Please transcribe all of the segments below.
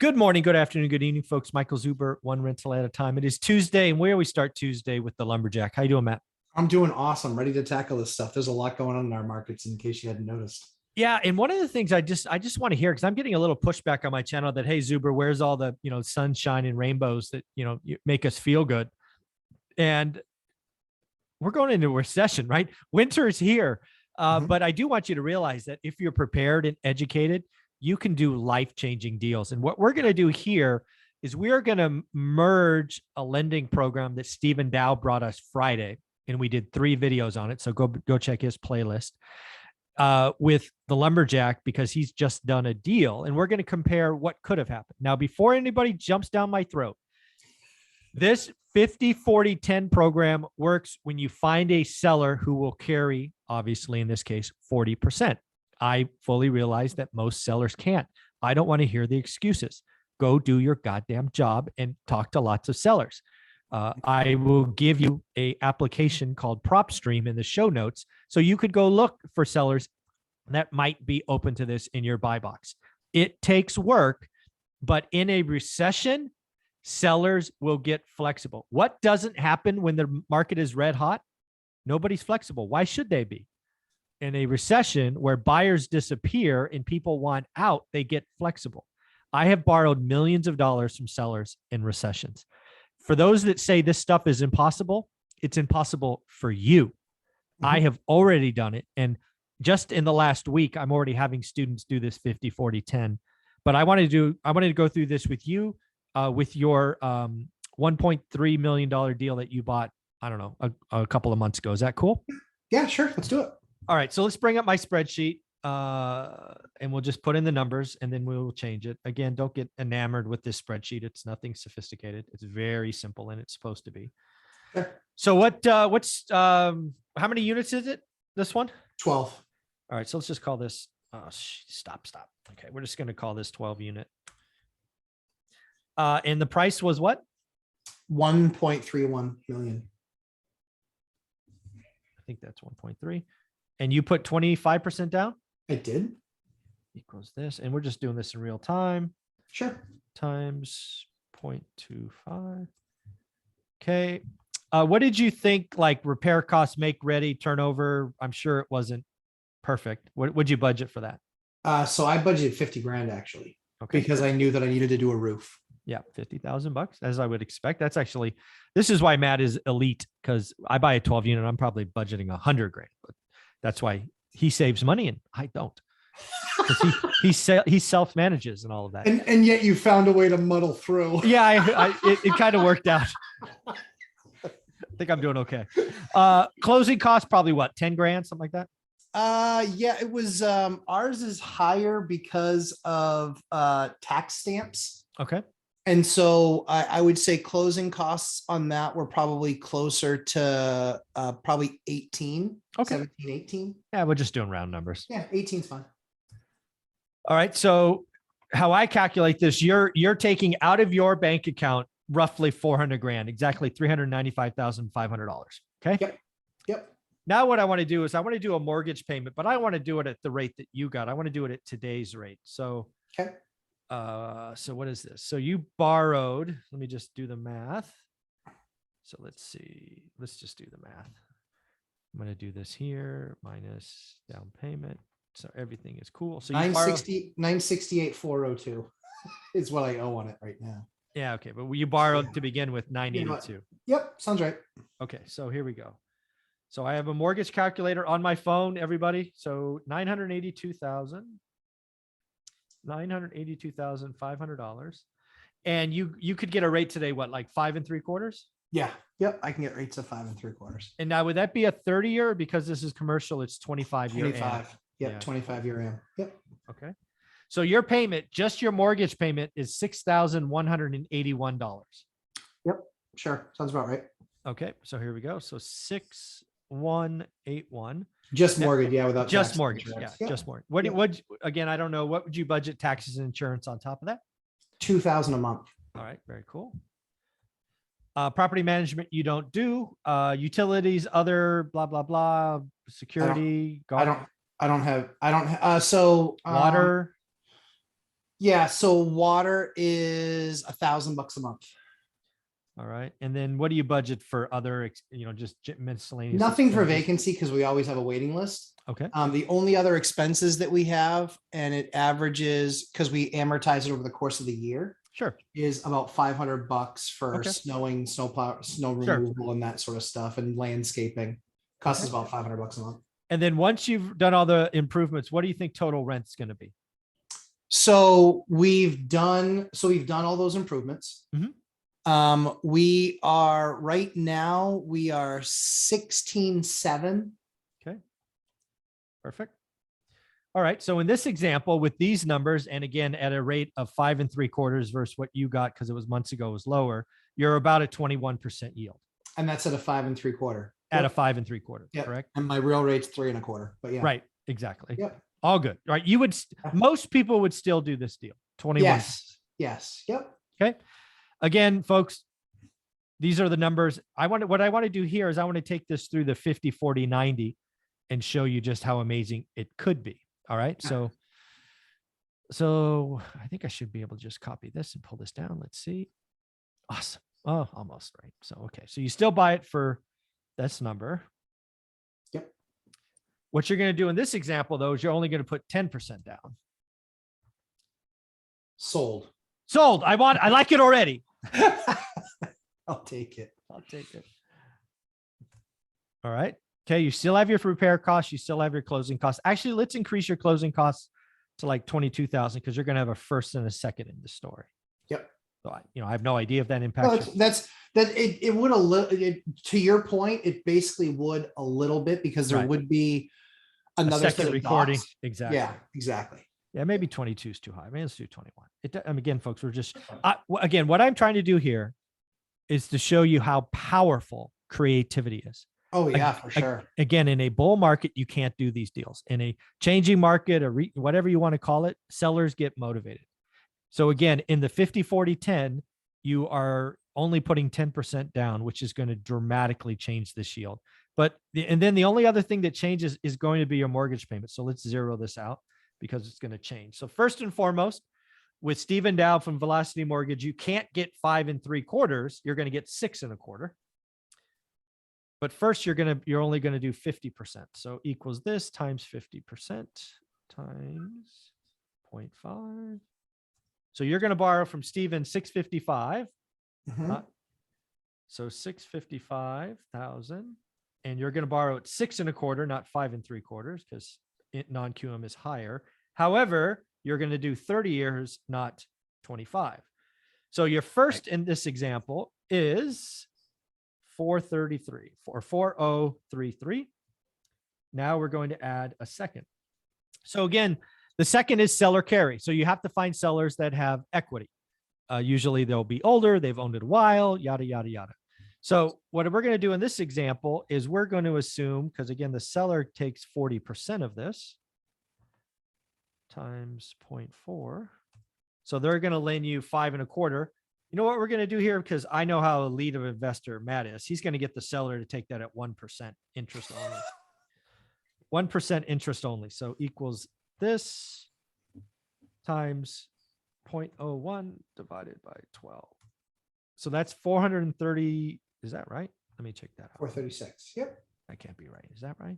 Good morning, good afternoon, good evening, folks. Michael Zuber, one rental at a time. It is Tuesday, and we always start Tuesday with the Lumberjack. How you doing, Matt? I'm doing awesome. Ready to tackle this stuff. There's a lot going on in our markets in case you hadn't noticed. Yeah, and one of the things I just want to hear, because I'm getting a little pushback on my channel that, hey, Zuber, where's all the sunshine and rainbows that make us feel good? And we're going into a recession, right? Winter is here. But I do want you to realize that if you're prepared and educated, you can do life-changing deals. And what we're going to do here is we're going to merge a lending program that Stephen Dow brought us Friday, and we did 3 videos on it. So go check his playlist with the Lumberjack, because he's just done a deal, and we're going to compare what could have happened. Now, before anybody jumps down my throat, this 50-40-10 program works when you find a seller who will carry, obviously in this case, 40%. I fully realize that most sellers can't. I don't want to hear the excuses. Go do your goddamn job and talk to lots of sellers. I will give you a application called PropStream in the show notes, so you could go look for sellers that might be open to this in your buy box. It takes work, but in a recession, sellers will get flexible. What doesn't happen when the market is red hot? Nobody's flexible. Why should they be? In a recession where buyers disappear and people want out, they get flexible. I have borrowed millions of dollars from sellers in recessions. For those that say this stuff is impossible, it's impossible for you. I have already done it. And just in the last week, I'm already having students do this 50-40-10. But I wanted to go through this with you, with your $1.3 million deal that you bought, I don't know, a couple of months ago. Is that cool? Yeah, sure. Let's do it. All right. So let's bring up my spreadsheet and we'll just put in the numbers, and then we'll change it. Again, don't get enamored with this spreadsheet. It's nothing sophisticated. It's very simple, and it's supposed to be. Sure. So how many units is it? This one? 12. All right. So let's just call this, stop. Okay. We're just going to call this 12 unit. And the price was what? 1.31 million. I think that's 1.3. And you put 25% down? I did. Equals this. And we're just doing this in real time. Sure. Times 0.25. Okay. What did you think, like repair costs, make ready, turnover? I'm sure it wasn't perfect. What would you budget for that? So I budgeted 50 grand actually, because I knew that I needed to do a roof. Yeah, $50,000, as I would expect. That's actually, this is why Matt is elite, because I buy a 12 unit. I'm probably budgeting 100 grand, but that's why he saves money and I don't. He self manages and all of that. And yet you found a way to muddle through. Yeah, it kind of worked out. I think I'm doing okay. Closing costs probably what, 10 grand, something like that? Yeah, it was ours is higher because of tax stamps. Okay. And so I would say closing costs on that were probably closer to probably 18, 17, 18. Yeah, we're just doing round numbers. Yeah, 18 is fine. All right. So how I calculate this, you're taking out of your bank account roughly 400 grand, exactly $395,500. Okay. Yep. Now what I want to do is I want to do a mortgage payment, but I want to do it at the rate that you got. I want to do it at today's rate. So, okay. So what is this? So you borrowed, let me just do the math. So let's see, let's just do the math. I'm going to do this here minus down payment. So everything is cool. So 968,402 is what I owe on it right now. Yeah. Okay. But you borrowed to begin with 982. Yep. Sounds right. Okay. So here we go. So I have a mortgage calculator on my phone, everybody. So $982,500. And you could get a rate today, what, like 5 3/4? Yeah. Yep. I can get rates of 5 3/4. And now would that be a 30-year? Because this is commercial, it's 25-year. 25. Yep. Yeah. 25-year AM. Yep. Okay. So your payment, just your mortgage payment, is $6,181. Yep. Sure. Sounds about right. Okay. So here we go. So 6,181. Just mortgage, yeah, without just mortgage, yeah, just mortgage. What again? I don't know. What would you budget taxes and insurance on top of that? $2,000 a month. All right, very cool. Property management you don't do. Utilities, other blah blah blah. Security. I don't have. So water. Yeah, so water is $1,000 a month. All right. And then what do you budget for other, just miscellaneous Nothing for expenses? vacancy because we always have a waiting list. Okay. The only other expenses that we have, and it averages because we amortize it over the course of the year, Sure. is about $500 for Okay. snowing, snowplow, snow Sure. removal, and that sort of stuff, and landscaping. Costs us about $500 a month. And then once you've done all the improvements, what do you think total rent's going to be? So we've done all those improvements. We are right now, we are 16.7. Okay. Perfect. All right. So in this example with these numbers, and again, at a rate of 5 3/4 versus what you got, because it was months ago, was lower, you're about a 21% yield. And that's at a 5 3/4. At a 5 3/4. Yep. Correct. And my real rate's 3 1/4. But yeah. Right. Exactly. Yep. All good. Right. You would, most people would still do this deal. 21. Yes. Yes. Yep. Okay. Again, folks, these are the numbers. What I want to do here is I want to take this through the 50, 40, 90 and show you just how amazing it could be. All right. So I think I should be able to just copy this and pull this down. Let's see. Awesome. Oh, almost right. So, okay. So you still buy it for this number. Yep. What you're going to do in this example, though, is you're only going to put 10% down. Sold. I like it already. I'll take it. I'll take it. All right. Okay. You still have your repair costs. You still have your closing costs. Actually, let's increase your closing costs to like 22,000 because you're going to have a first and a second in the story. Yep. So I have no idea if that impacts. It would to your point, it basically would a little bit because there would be another second set of recording. docs. Exactly. Yeah, exactly. Yeah, maybe 22 is too high. Maybe let's do 21. Again, folks, we're just, again, what I'm trying to do here is to show you how powerful creativity is. Oh yeah, for sure. Again, in a bull market, you can't do these deals. In a changing market, whatever you want to call it, sellers get motivated. So again, in the 50, 40, 10, you are only putting 10% down, which is going to dramatically change this yield. And then the only other thing that changes is going to be your mortgage payment. So let's zero this out because it's going to change. So first and foremost, with Stephen Dow from Velocity Mortgage, you can't get 5 3/4. You're going to get 6 1/4. But first, you're only going to do 50%. So equals this times 50% times 0.5. So you're going to borrow from Stephen 655. So 655,000, and you're going to borrow at 6 1/4, not 5 3/4, because non-QM is higher. However, you're going to do 30 years, not 25. So your first in this example is 433 or 4033. Now we're going to add a second. So again, the second is seller carry. So you have to find sellers that have equity. Usually they'll be older, they've owned it a while, yada, yada, yada. So what we're going to do in this example is we're going to assume, because again, the seller takes 40% of this times 0.4. So they're going to lend you 5 1/4. You know what we're going to do here? Because I know how elite of investor Matt is. He's going to get the seller to take that at 1% interest only. 1% interest only. So equals this times 0.01 divided by 12. So that's 430. Is that right? Let me check that out. 436. Yep. That can't be right. Is that right?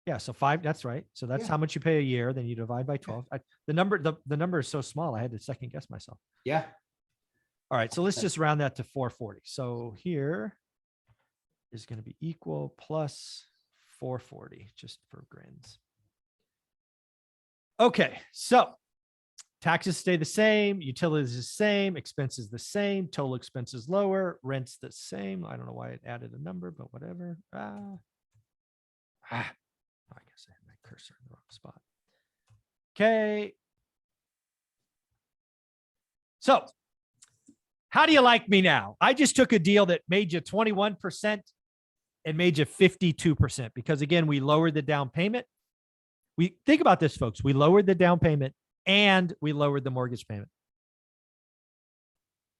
Yeah. So 5, that's right. So that's how much you pay a year. Then you divide by 12. The number is so small. I had to second guess myself. Yeah. All right. So let's just round that to 440. So here is going to be equal plus 440 just for grins. Okay. So taxes stay the same, utilities the same, expenses the same, total expenses lower, rent's the same. I don't know why it added a number, but whatever. I guess I had my cursor in the wrong spot. Okay. So how do you like me now? I just took a deal that made you 21% and made you 52% because again, we lowered the down payment. We think about this, folks. We lowered the down payment and we lowered the mortgage payment.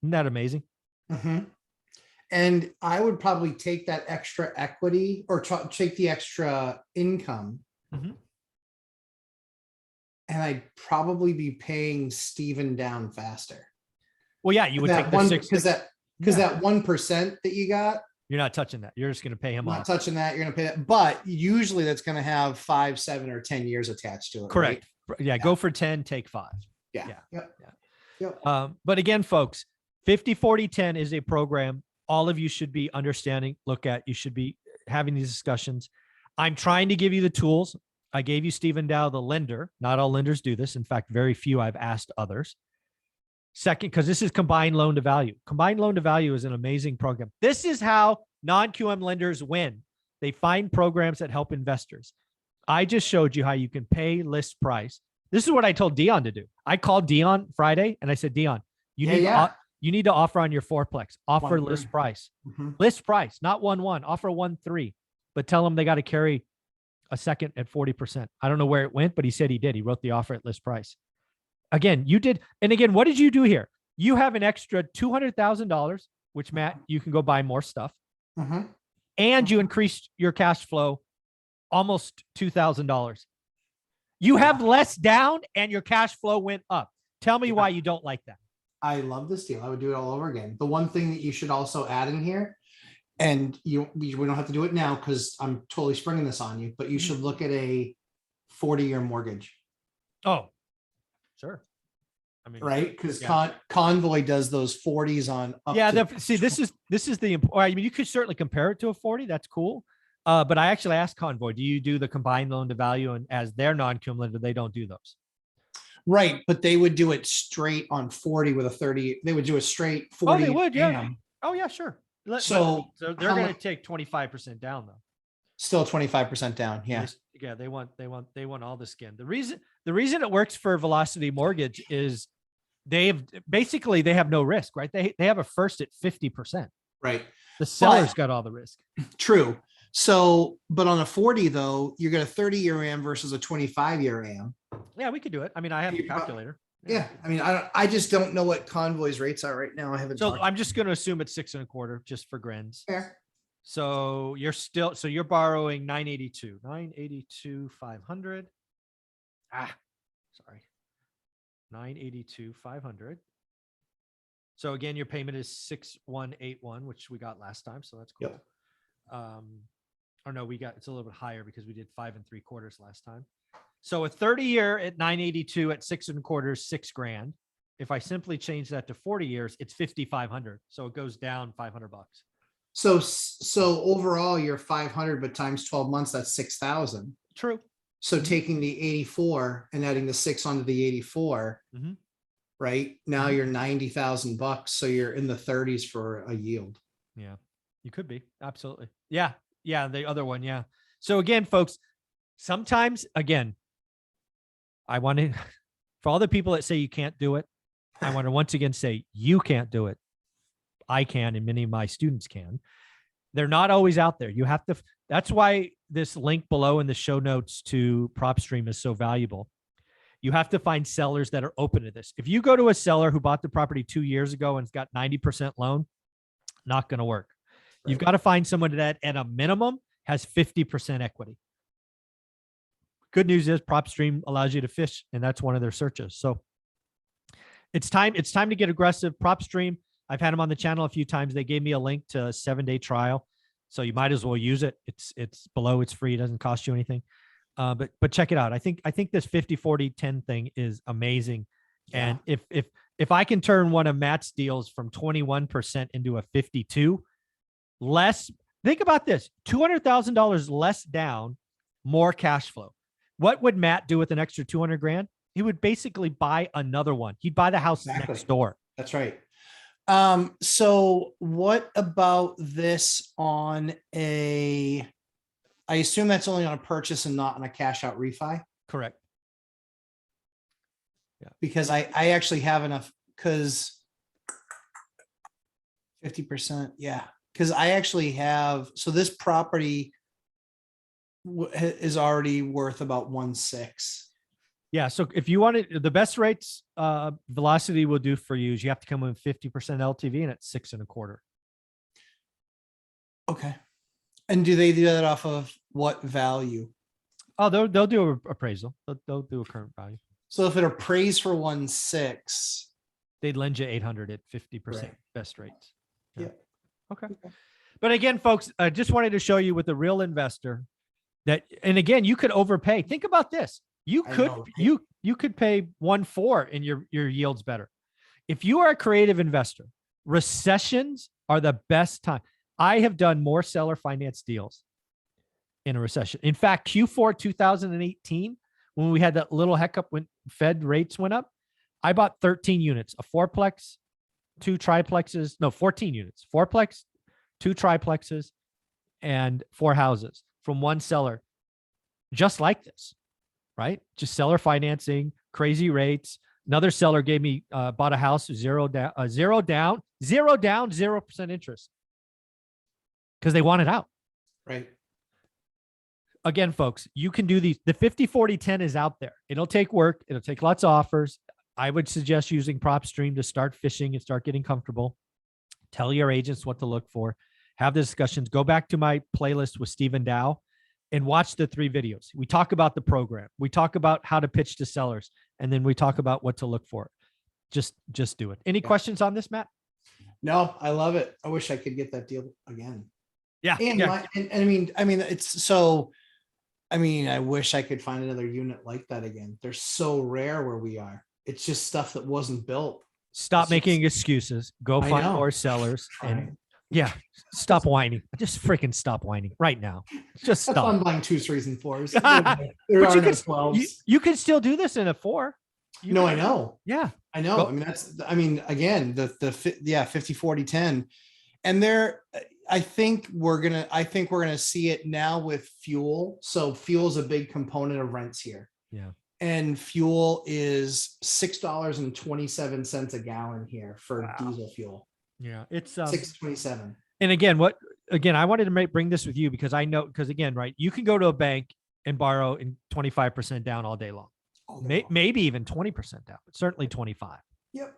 Isn't that amazing? And I would probably take that extra equity or take the extra income and I'd probably be paying Steven down faster. Well, yeah, you would take That the one, six. because Yeah. that 1% that you got, You're not touching that. You're just going to pay him not off. touching that. You're gonna pay that, but usually that's gonna have 5, 7, or 10 years attached to it. Correct. Right? Yeah, go for 10, take 5. Yeah. Yeah. Yep. Yeah. Yep. But again, folks, 50, 40, 10 is a program all of you should be understanding, look at, you should be having these discussions. I'm trying to give you the tools. I gave you Stephen Dow, the lender. Not all lenders do this. In fact, very few. I've asked others. Second, because this is combined loan to value. Combined loan to value is an amazing program. This is how non-QM lenders win. They find programs that help investors. I just showed you how you can pay list price. This is what I told Dion to do. I called Dion Friday and I said, Dion, you need to offer on your fourplex. Offer 1.3. list price. Mhm. List price, not 1.1. Offer 1.3, but tell them they got to carry a second at 40%. I don't know where it went, but he said he did. He wrote the offer at list price. Again, you did. And again, what did you do here? You have an extra $200,000, which Matt, you can go buy more stuff. Mhm. And you increased your cash flow almost $2,000. You have less down and your cash flow went up. Tell me why you don't like that. I love this deal. I would do it all over again. The one thing that you should also add in here, and we don't have to do it now because I'm totally springing this on you, but you should look at a 40-year mortgage. Oh, sure. I mean, right? Because yeah. Convoy does those 40s on. See, this is the important. I mean, you could certainly compare it to a 40. That's cool. But I actually asked Convoy, do you do the combined loan to value? And as their non-QM lender, they don't do those. Right, but they would do it straight on 40 with a 30. They would do a straight 40. Oh, they would, yeah. AM. Oh, yeah, sure. So they're going to take 25% down though. Still 25% down. Yeah. Yeah, they want all the skin. The reason it works for Velocity Mortgage is they have no risk, right? They have a first at 50%. Right. The seller's got all the risk. True. So, but on a 40 though, you got a 30-year AM versus a 25-year AM. Yeah, we could do it. I mean, I have a calculator. Yeah. I mean, I just don't know what Convoy's rates are right now. I haven't. So I'm just going to assume it's 6.25 just for grins. Fair. So you're borrowing 982, 500. Sorry. 982, 500. So again, your payment is 6181, which we got last time. So that's cool. Yep. Or no, it's a little bit higher because we did 5 3/4 last time. So a 30-year at 982 at 6.25, $6,000. If I simply change that to 40 years, it's 5,500. So it goes down $500. So overall you're 500, but times 12 months, that's 6,000. True. So taking the 84 and adding the 6 onto the 84, right? Now you're $90,000. So you're in the 30s for a yield. Yeah, you could be. Absolutely. Yeah. Yeah. The other one. Yeah. So again, folks, sometimes again, I want to, for all the people that say you can't do it, I want to once again say you can't do it. I can, and many of my students can. They're not always out there. You have to, that's why this link below in the show notes to PropStream is so valuable. You have to find sellers that are open to this. If you go to a seller who bought the property 2 years ago and it's got 90% loan, not going to work. Right. You've got to find someone that at a minimum has 50% equity. Good news is PropStream allows you to fish, and that's one of their searches. So it's time to get aggressive. PropStream, I've had them on the channel a few times. They gave me a link to a 7-day trial. So you might as well use it. It's below, it's free. It doesn't cost you anything. But check it out. I think this 50, 40, 10 thing is amazing. Yeah. And if I can turn one of Matt's deals from 21% into a 52 less, think about this, $200,000 less down, more cash flow. What would Matt do with an extra 200 grand? He would basically buy another one. He'd buy the house next door. That's right. So what about this on I assume that's only on a purchase and not on a cash out refi? Correct. Yeah. Because I actually have enough, because 50%. Yeah. Because I actually have, so this property is already worth about 1.6. Yeah. So if you want it, the best rates Velocity will do for you is you have to come in 50% LTV and it's 6.25. Okay. And do they do that off of what value? Oh, they'll do an appraisal. They'll do a current value. So if it appraised for 1.6, They'd lend you 800 at 50% Right. best rates. Yeah. Okay. But again, folks, I just wanted to show you with a real investor that, and again, you could overpay. Think about this. You I could, know, right? you could pay 1.4 and your yields better. If you are a creative investor, recessions are the best time. I have done more seller finance deals in a recession. In fact, Q4 2018, when we had that little hiccup when Fed rates went up, I bought 13 units, a fourplex, 2 triplexes, no, 14 units, fourplex, 2 triplexes, and 4 houses from one seller, just like this, right? Just seller financing, crazy rates. Another seller gave me, bought a house, zero down, 0% interest because they want it out. Right. Again, folks, you can do these. The 50, 40, 10 is out there. It'll take work. It'll take lots of offers. I would suggest using PropStream to start fishing and start getting comfortable. Tell your agents what to look for. Have the discussions. Go back to my playlist with Stephen Dow and watch the 3 videos. We talk about the program. We talk about how to pitch to sellers, and then we talk about what to look for. Just do it. Any questions on this, Matt? No, I love it. I wish I could get that deal again. Yeah. And, Yeah. and I mean, it's so, I mean, I wish I could find another unit like that again. They're so rare where we are. It's just stuff that wasn't built. Stop It's making excuses. Go I find know. more sellers. And Right. yeah, stop whining. Just freaking stop whining right now. Just That's why I'm stop. buying 2s, 3s, and 4s. There But are you no can, 12s. you can still do this in a 4. You No, can- I know. Yeah. I know. Go- I mean, I mean, again, yeah, 50, 40, 10. And I think we're gonna see it now with fuel. So fuel is a big component of rents here. Yeah. And fuel is $6.27 a gallon here for Wow. diesel fuel. Yeah. It's, 6.27. and again, I wanted to bring this with you because I know, because again, right, you can go to a bank and borrow in 25% down all day long. Maybe even 20% down, but certainly 25. Yep.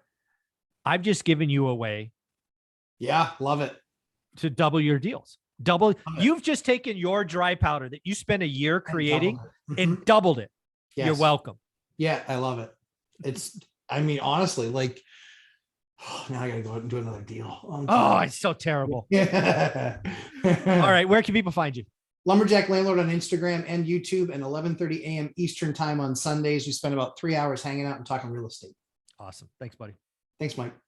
I've just given you a way Yeah, love it. to double your deals. Double. Love it. You've just taken your dry powder that you spent a year creating Mhm. and doubled it. Yes. You're welcome. Yeah, I love it. It's, I mean, honestly, like, now I gotta go out and do another deal. Oh, it's so terrible. Yeah. All right. Where can people find you? Lumberjack Landlord on Instagram and YouTube, and 11:30 a.m. Eastern time on Sundays. We spend about 3 hours hanging out and talking real estate. Awesome. Thanks, buddy. Thanks, Mike.